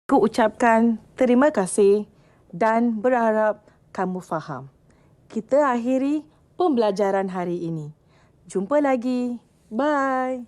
Aku ucapkan terima kasih dan berharap kamu faham. Kita akhiri pembelajaran hari ini. Jumpa lagi. Bye.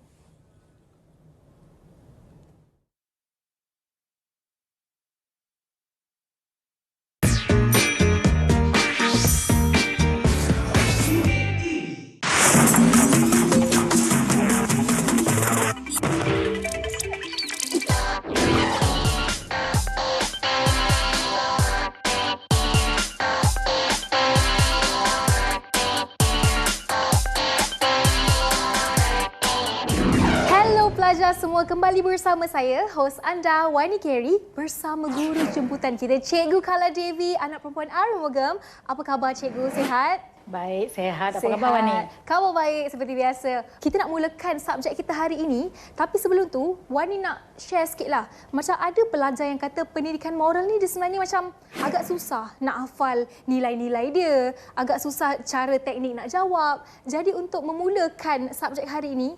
Pelajar semua, kembali bersama saya, hos anda Wani Carey bersama guru jemputan kita, Cikgu Kala Devi, anak perempuan Arumugam. Apa khabar Cikgu? Sihat? Baik, sehat. Apa khabar Wani? Khabar baik seperti biasa. Kita nak mulakan subjek kita hari ini, tapi sebelum tu Wani nak share sikitlah. Macam ada pelajar yang kata pendidikan moral ni dia sebenarnya macam agak susah nak hafal nilai-nilai dia, agak susah cara teknik nak jawab. Jadi untuk memulakan subjek hari ini,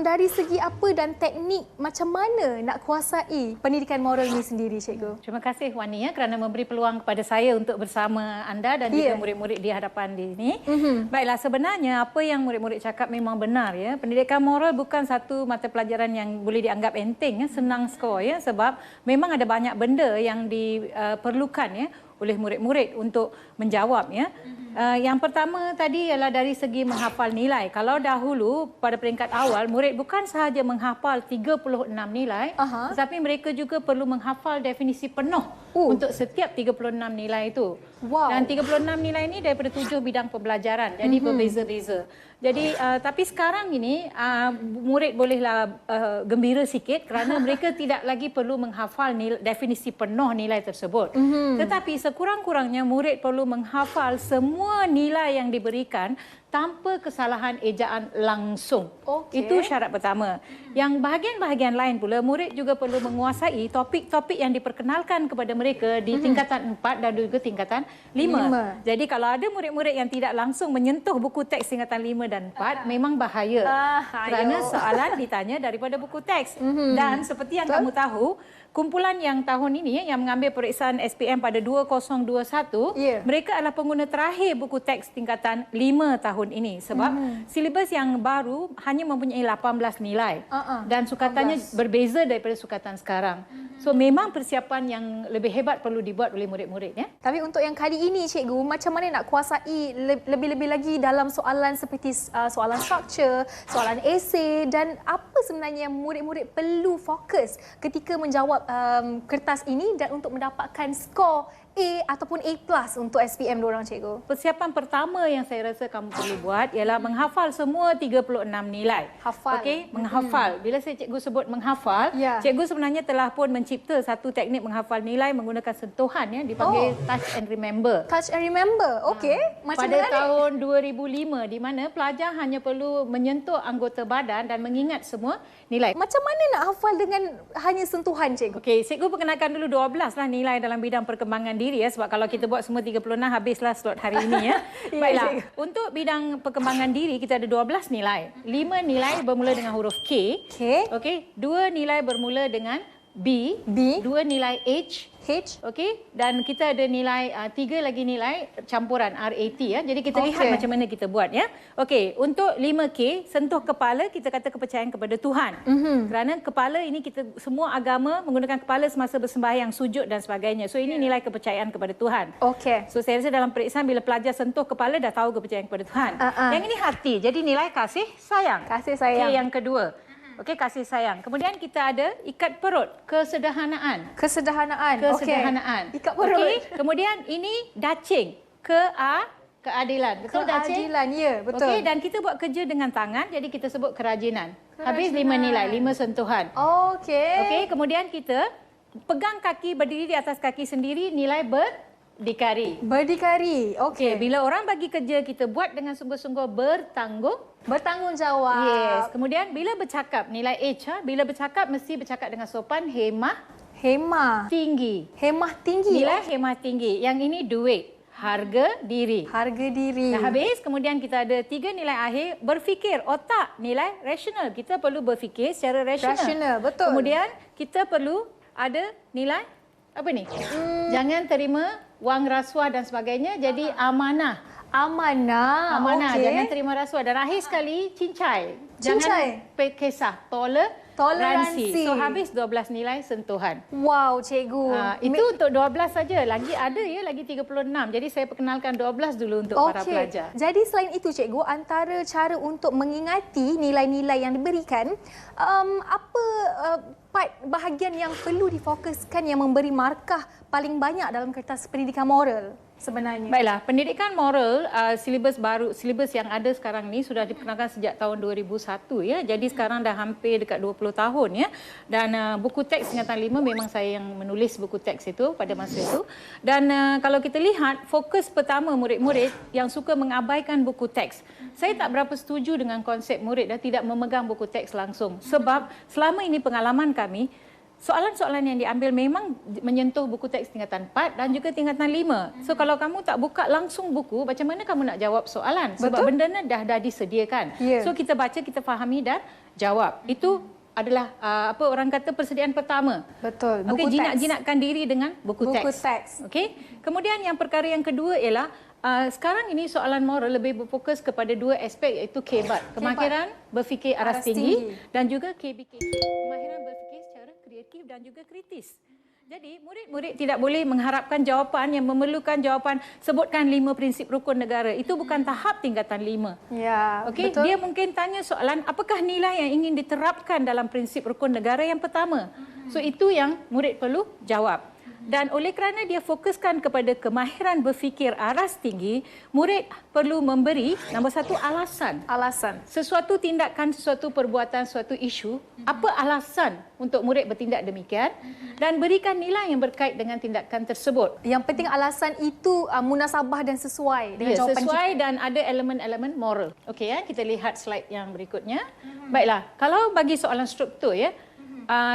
dari segi apa dan teknik macam mana nak kuasai pendidikan moral ni sendiri, Cikgu? Terima kasih Wani kerana memberi peluang kepada saya untuk bersama anda dan juga murid-murid di hadapan di sini. Baiklah, sebenarnya apa yang murid-murid cakap memang benar ya. Pendidikan moral bukan satu mata pelajaran yang boleh dianggap enteng, senang skor ya, sebab memang ada banyak benda yang diperlukan ya oleh murid-murid untuk menjawab ya. Yang pertama tadi ialah dari segi menghafal nilai. Kalau dahulu pada peringkat awal murid bukan sahaja menghafal 36 nilai, tetapi mereka juga perlu menghafal definisi penuh untuk setiap 36 nilai itu. Dan 36 nilai ini daripada 7 bidang pembelajaran. Jadi berbeza-beza. Jadi tapi sekarang ini murid bolehlah gembira sikit kerana mereka tidak lagi perlu menghafal definisi penuh nilai tersebut. Tetapi sekurang-kurangnya murid perlu menghafal semua nilai yang diberikan tanpa kesalahan ejaan langsung. Itu syarat pertama. Yang bahagian-bahagian lain pula, murid juga perlu menguasai topik-topik yang diperkenalkan kepada mereka di tingkatan 4 dan juga tingkatan 5. Jadi kalau ada murid-murid yang tidak langsung menyentuh buku teks tingkatan 5 dan 4, memang bahaya. Kerana soalan ditanya daripada buku teks. Dan seperti yang kamu tahu, kumpulan yang tahun ini yang mengambil periksaan SPM pada 2021, mereka adalah pengguna terakhir buku teks tingkatan 5 tahun ini sebab silibus yang baru hanya mempunyai 18 nilai dan sukatannya berbeza daripada sukatan sekarang. So memang persiapan yang lebih hebat perlu dibuat oleh murid-murid ya. Tapi untuk yang kali ini Cikgu, macam mana nak kuasai lebih-lebih lagi dalam soalan seperti soalan structure, soalan esei, dan apa sebenarnya murid-murid perlu fokus ketika menjawab kertas ini dan untuk mendapatkan skor A ataupun A+ untuk SPM diorang, Cikgu? Persiapan pertama yang saya rasa kamu perlu buat ialah menghafal semua 36 nilai. Hafal. Okey, menghafal. Bila cikgu sebut menghafal, cikgu sebenarnya telah pun mencipta satu teknik menghafal nilai menggunakan sentuhan ya, dipanggil touch and remember. Touch and remember. Okey. Macam pada tahun 2005 di mana pelajar hanya perlu menyentuh anggota badan dan mengingat semua nilai. Macam mana nak hafal dengan hanya sentuhan, Cikgu? Okey, cikgu perkenalkan dulu 12 lah nilai dalam bidang perkembangan diri ya, sebab kalau kita buat semua 36 habislah slot hari ini ya. Baiklah, untuk bidang perkembangan diri kita ada 12 nilai. 5 nilai bermula dengan huruf K. Okey, 2 nilai bermula dengan B. 2 nilai H. Okey, dan kita ada nilai 3 lagi nilai campuran RAT ya. Jadi kita lihat macam mana kita buat ya. Okey, untuk 5K sentuh kepala, kita kata kepercayaan kepada Tuhan. Kerana kepala ini kita semua agama menggunakan kepala semasa bersembahyang, sujud dan sebagainya. So ini nilai kepercayaan kepada Tuhan. So saya rasa dalam periksaan bila pelajar sentuh kepala dah tahu kepercayaan kepada Tuhan. Yang ini hati. Jadi nilai kasih sayang. Kasih sayang. Okey, yang kedua. Okey, kasih sayang. Kemudian kita ada ikat perut, kesederhanaan. Kesederhanaan. Ikat perut. Okey, kemudian ini dacing, keadilan. Betul dacing? Keadilan, ya, betul. Okey, dan kita buat kerja dengan tangan, jadi kita sebut kerajinan. Habis 5 nilai, 5 sentuhan. Okey, kemudian kita pegang kaki, berdiri di atas kaki sendiri, nilai berdikari. Okey. Bila orang bagi kerja, kita buat dengan sungguh-sungguh bertanggungjawab. Yes. Kemudian bila bercakap, nilai H, bila bercakap mesti bercakap dengan sopan, hemah tinggi. Nilai hemah tinggi. Yang ini duit, harga diri. Dah habis, kemudian kita ada 3 nilai akhir, berfikir, otak, nilai rasional. Kita perlu berfikir secara rasional. Betul. Kemudian kita perlu ada nilai apa ni? Jangan terima wang rasuah dan sebagainya. Jadi amanah. Amanah. Amanah. Okey. Jangan terima rasuah. Dan akhir sekali cincai. Cincai. Jangan kisah. Toleransi. So habis 12 nilai sentuhan. Wow, cikgu. Itu untuk 12 saja. Lagi ada ya, lagi 36. Jadi saya perkenalkan 12 dulu untuk para pelajar. Jadi selain itu cikgu, antara cara untuk mengingati nilai-nilai yang diberikan, apa part bahagian yang perlu difokuskan yang memberi markah paling banyak dalam kertas pendidikan moral sebenarnya? Baiklah, pendidikan moral, silibus baru, silibus yang ada sekarang ni sudah diperkenalkan sejak tahun 2001 ya. Jadi sekarang dah hampir dekat 20 tahun ya. Dan buku teks tingkatan 5 memang saya yang menulis buku teks itu pada masa itu. Dan kalau kita lihat, fokus pertama murid-murid yang suka mengabaikan buku teks. Saya tak berapa setuju dengan konsep murid dan tidak memegang buku teks langsung. Sebab selama ini pengalaman kami, soalan-soalan yang diambil memang menyentuh buku teks tingkatan 4 dan juga tingkatan 5. So kalau kamu tak buka langsung buku, macam mana kamu nak jawab soalan? Sebab benda ni dah disediakan. Yeah. So kita baca, kita fahami dan jawab. Itu adalah apa orang kata persediaan pertama. Betul. Okey, jinak-jinakkan diri dengan buku teks. Okey. Kemudian yang perkara yang kedua ialah sekarang ini soalan moral lebih berfokus kepada dua aspek, iaitu KBAT, kemahiran berfikir aras tinggi, dan juga KBK, kemahiran berfikir secara kreatif dan juga kritis. Jadi murid-murid tidak boleh mengharapkan jawapan yang memerlukan jawapan sebutkan 5 prinsip rukun negara. Itu bukan tahap tingkatan 5. Ya, Okey, betul. dia mungkin tanya soalan apakah nilai yang ingin diterapkan dalam prinsip rukun negara yang pertama. So itu yang murid perlu jawab. Dan oleh kerana dia fokuskan kepada kemahiran berfikir aras tinggi, murid perlu memberi nombor satu alasan. Alasan. Sesuatu tindakan, sesuatu perbuatan, suatu isu, apa alasan untuk murid bertindak demikian dan berikan nilai yang berkait dengan tindakan tersebut. Yang penting alasan itu munasabah dan sesuai dengan Ya, jawapan sesuai kita. dan ada elemen-elemen moral. Okey ya, kita lihat slide yang berikutnya. Baiklah, kalau bagi soalan struktur ya,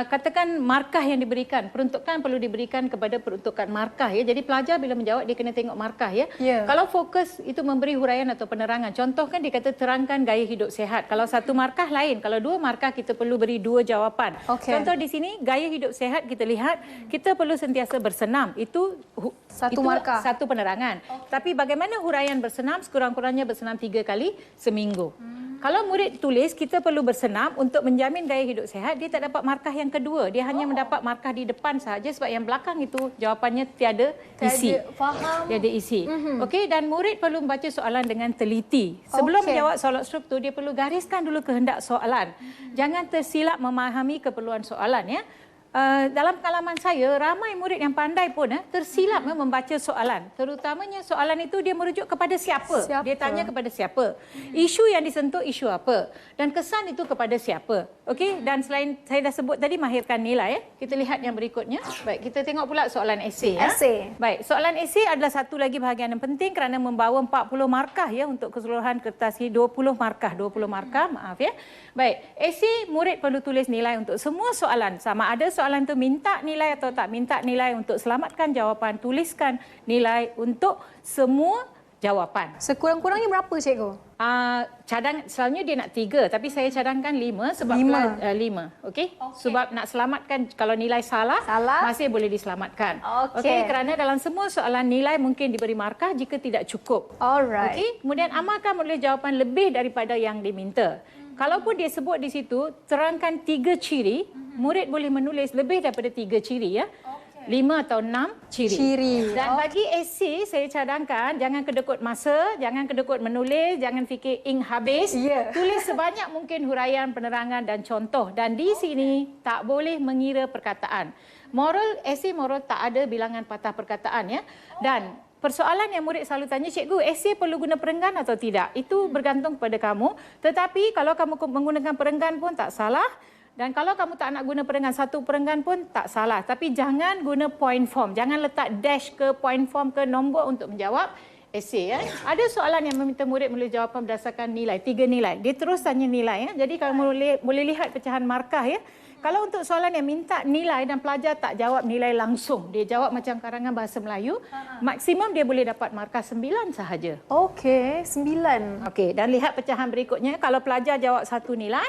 katakan markah yang diberikan, peruntukan perlu diberikan kepada peruntukan markah ya. Jadi pelajar bila menjawab dia kena tengok markah ya. Ya. Kalau fokus itu memberi huraian atau penerangan. Contoh kan dia kata terangkan gaya hidup sihat. Kalau satu markah lain, kalau dua markah kita perlu beri dua jawapan. Okey. Contoh di sini gaya hidup sihat kita lihat kita perlu sentiasa bersenam. Itu markah. satu penerangan. Tapi bagaimana huraian bersenam? Sekurang-kurangnya bersenam 3 kali seminggu. Kalau murid tulis kita perlu bersenam untuk menjamin gaya hidup sihat, dia tak dapat markah yang kedua. Dia hanya mendapat markah di depan sahaja sebab yang belakang itu jawapannya tiada isi. Faham. Tiada isi. Okey, dan murid perlu membaca soalan dengan teliti. Sebelum menjawab soalan struktur, dia perlu gariskan dulu kehendak soalan. Jangan tersilap memahami keperluan soalan ya. Dalam pengalaman saya, ramai murid yang pandai pun tersilap membaca soalan. Terutamanya soalan itu dia merujuk kepada siapa. Dia tanya kepada siapa. Isu yang disentuh isu apa. Dan kesan itu kepada siapa. Okey, dan selain saya dah sebut tadi mahirkan nilai ya. Kita lihat yang berikutnya. Baik, kita tengok pula soalan esei ya. Esei. Baik, soalan esei adalah satu lagi bahagian yang penting kerana membawa 40 markah ya untuk keseluruhan kertas ini 20 markah, maaf ya. Baik, esei murid perlu tulis nilai untuk semua soalan. Sama ada soalan itu minta nilai atau tak minta nilai. Untuk selamatkan jawapan, tuliskan nilai untuk semua jawapan. Sekurang-kurangnya berapa cikgu? Selalunya dia nak 3 tapi saya cadangkan 5 sebab 5. Okey. Sebab nak selamatkan kalau nilai salah masih boleh diselamatkan. Okey, kerana dalam semua soalan nilai mungkin diberi markah jika tidak cukup. Alright. Okey, kemudian amalkan menulis jawapan lebih daripada yang diminta. Kalaupun dia sebut di situ terangkan 3 ciri, murid boleh menulis lebih daripada 3 ciri ya. 5 atau 6 ciri. Dan bagi esei saya cadangkan jangan kedekut masa, jangan kedekut menulis, jangan fikir ink habis. Tulis sebanyak mungkin huraian, penerangan dan contoh. Dan di sini tak boleh mengira perkataan. Moral, esei moral tak ada bilangan patah perkataan ya. Dan persoalan yang murid selalu tanya, cikgu, esei perlu guna perenggan atau tidak? Itu bergantung kepada kamu. Tetapi kalau kamu menggunakan perenggan pun tak salah. Dan kalau kamu tak nak guna perenggan, satu perenggan pun tak salah. Tapi jangan guna point form. Jangan letak dash ke point form ke nombor untuk menjawab esei. Ya. Ada soalan yang meminta murid menulis jawapan berdasarkan nilai, 3 nilai. Dia terus tanya nilai. Ya. Jadi kalau boleh lihat pecahan markah. Ya. Kalau untuk soalan yang minta nilai dan pelajar tak jawab nilai langsung, dia jawab macam karangan bahasa Melayu, maksimum dia boleh dapat markah 9 sahaja. Okey, 9. Okey, dan lihat pecahan berikutnya. Kalau pelajar jawab 1 nilai,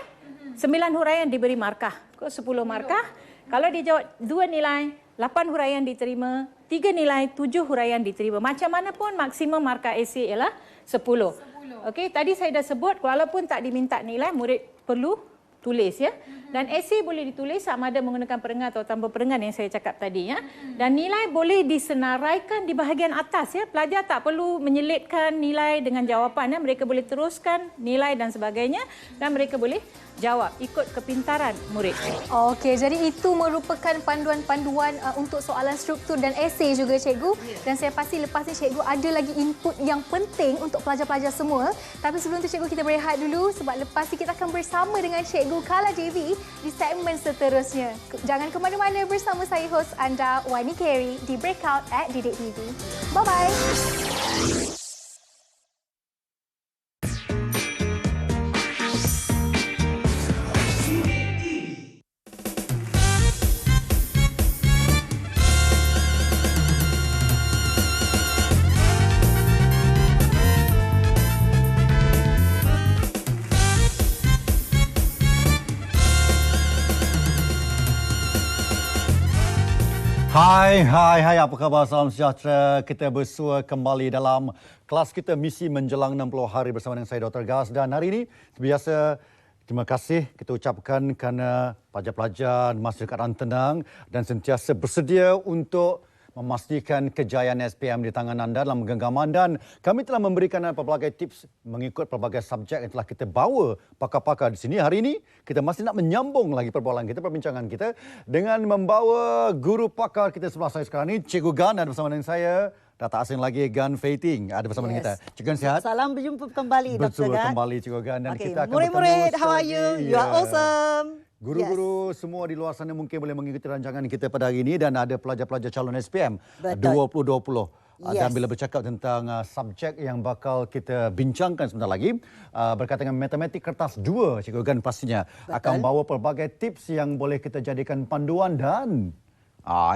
9 huraian diberi markah. 10 markah Kalau dia jawab 2 nilai, 8 huraian diterima, 3 nilai, 7 huraian diterima. Macam mana pun maksimum markah esei ialah 10. Okey, tadi saya dah sebut walaupun tak diminta nilai, murid perlu tulis ya. Dan esei boleh ditulis sama ada menggunakan perengan atau tanpa perengan yang saya cakap tadi ya. Dan nilai boleh disenaraikan di bahagian atas ya. Pelajar tak perlu menyelitkan nilai dengan jawapan ya. Mereka boleh teruskan nilai dan sebagainya dan mereka boleh jawab ikut kepintaran murid. Okey, jadi itu merupakan panduan-panduan untuk soalan struktur dan esei juga cikgu. Dan saya pasti lepas ni cikgu ada lagi input yang penting untuk pelajar-pelajar semua. Tapi sebelum tu cikgu kita berehat dulu sebab lepas ni kita akan bersama dengan cikgu Kala JV di segmen seterusnya. Jangan ke mana-mana bersama saya host anda Wani Carey di Breakout at Didik TV. Bye-bye. Hai, apa khabar? Salam sejahtera. Kita bersua kembali dalam kelas kita Misi Menjelang 60 Hari bersama dengan saya Dr. Gas. Dan hari ini, biasa terima kasih kita ucapkan kerana pelajar-pelajar masih keadaan tenang dan sentiasa bersedia untuk memastikan kejayaan SPM di tangan anda dalam genggaman, dan kami telah memberikan pelbagai tips mengikut pelbagai subjek yang telah kita bawa pakar-pakar di sini. Hari ini kita masih nak menyambung lagi perbualan kita, perbincangan kita dengan membawa guru pakar kita sebelah saya sekarang ini, Cikgu Gan, ada bersama dengan saya. Dah tak asing lagi, Gan Feiting ada bersama dengan kita. Cikgu Gan sihat? Salam berjumpa kembali, Dr. Gan. Betul kembali Cikgu Gan, dan kita akan murid-murid, bertemu how are you? You are awesome. Guru-guru semua di luar sana mungkin boleh mengikuti rancangan kita pada hari ini, dan ada pelajar-pelajar calon SPM Betul. 2020. Dan bila bercakap tentang subjek yang bakal kita bincangkan sebentar lagi, berkaitan dengan matematik kertas 2, Cikgu Gan pastinya akan bawa pelbagai tips yang boleh kita jadikan panduan. Dan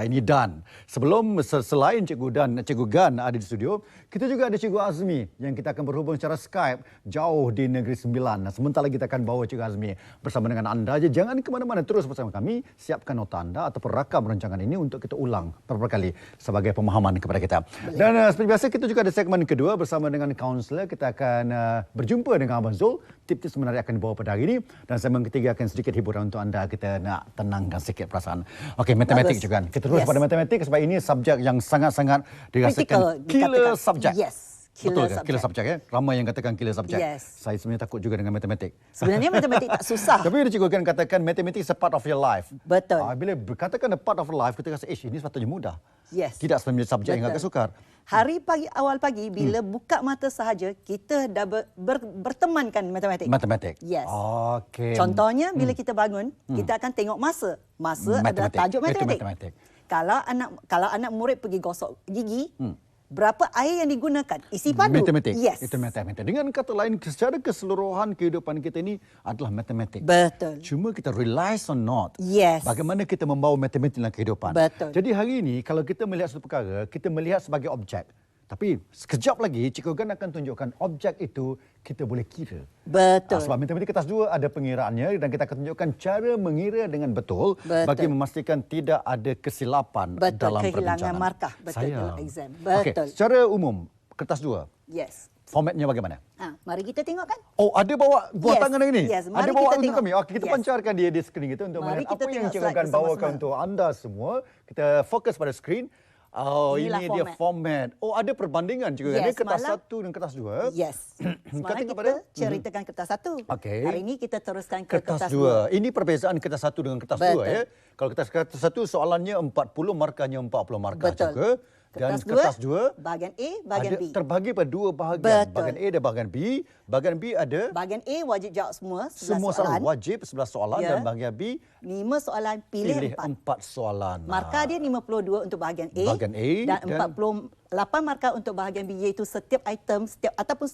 ini Dan. Selain Cikgu Gan ada di studio, kita juga ada Cikgu Azmi yang kita akan berhubung secara Skype jauh di Negeri Sembilan. Sebentar lagi kita akan bawa Cikgu Azmi bersama dengan anda. Jangan ke mana-mana, terus bersama kami. Siapkan nota anda ataupun rakam rancangan ini untuk kita ulang beberapa kali sebagai pemahaman kepada kita. Dan seperti biasa kita juga ada segmen kedua bersama dengan kaunselor. Kita akan berjumpa dengan Abang Zul. Tips-tips menarik akan dibawa pada hari ini. Dan segmen ketiga akan sedikit hiburan untuk anda. Kita nak tenangkan sedikit perasaan. Okey, matematik juga. Kita terus pada matematik sebab ini subjek yang sangat-sangat dirasakan killer subjek. Yes. Betul ke? Killer subjek ya? Ramai yang katakan killer subjek. Yes. Saya sebenarnya takut juga dengan matematik. Sebenarnya matematik tak susah. Tapi dia Cikgu Gan katakan matematik is a part of your life. Betul. Bila berkatakan a part of life, kita rasa ini sepatutnya mudah. Yes. Tidak sebenarnya subjek yang agak sukar. Awal pagi bila buka mata sahaja, kita dah bertemankan matematik. Matematik. Yes. Okey. Contohnya bila kita bangun, kita akan tengok masa. Masa adalah tajuk matematik. Itu matematik. Kalau anak murid pergi gosok gigi, berapa air yang digunakan? Isi padu. Matematik. Yes. Itu matematik. Dengan kata lain, secara keseluruhan kehidupan kita ini adalah matematik. Betul. Cuma kita realize or not. Yes. Bagaimana kita membawa matematik dalam kehidupan. Betul. Jadi hari ini, kalau kita melihat satu perkara, kita melihat sebagai objek. Tapi sekejap lagi, Cikgu Gan akan tunjukkan objek itu kita boleh kira. Betul. Sebab matematik kertas 2 ada pengiraannya, dan kita akan tunjukkan cara mengira dengan betul bagi memastikan tidak ada kesilapan dalam perbincangan. Kehilangan markah dalam exam. Betul. Okay. Secara umum, kertas 2, Yes. formatnya bagaimana? Mari kita tengok kan. Oh, ada bawa buah tangan hari ini? Yes, ada mari bawa kita untuk tengok. kami. Kita pancarkan dia di skrin kita untuk Mari melihat kita apa yang tengok Cikgu slide Gan bawakan bersama-sama. untuk anda semua. Kita fokus pada skrin. Oh, Inilah ini dia format. Oh, ada perbandingan juga. Ini kertas 1 dan kertas 2. Yes. Semalam kita ceritakan kertas 1. Okey. Hari ini kita teruskan ke kertas 2. Ini perbezaan kertas 1 dengan kertas 2 ya. Kalau kertas 1 soalannya 40, markahnya 40 markah juga. Dan kertas 2 bahagian A, bahagian B. Terbagi pada 2 bahagian. Betul. Bahagian A dan bahagian B. Bahagian B ada bahagian A wajib jawab semua 11 semua soalan. wajib 11 soalan, dan bahagian B 5 soalan, pilih 4. 4 soalan. Markah dia 52 untuk bahagian A, Bahagian A dan 48 markah untuk bahagian B, iaitu setiap item ataupun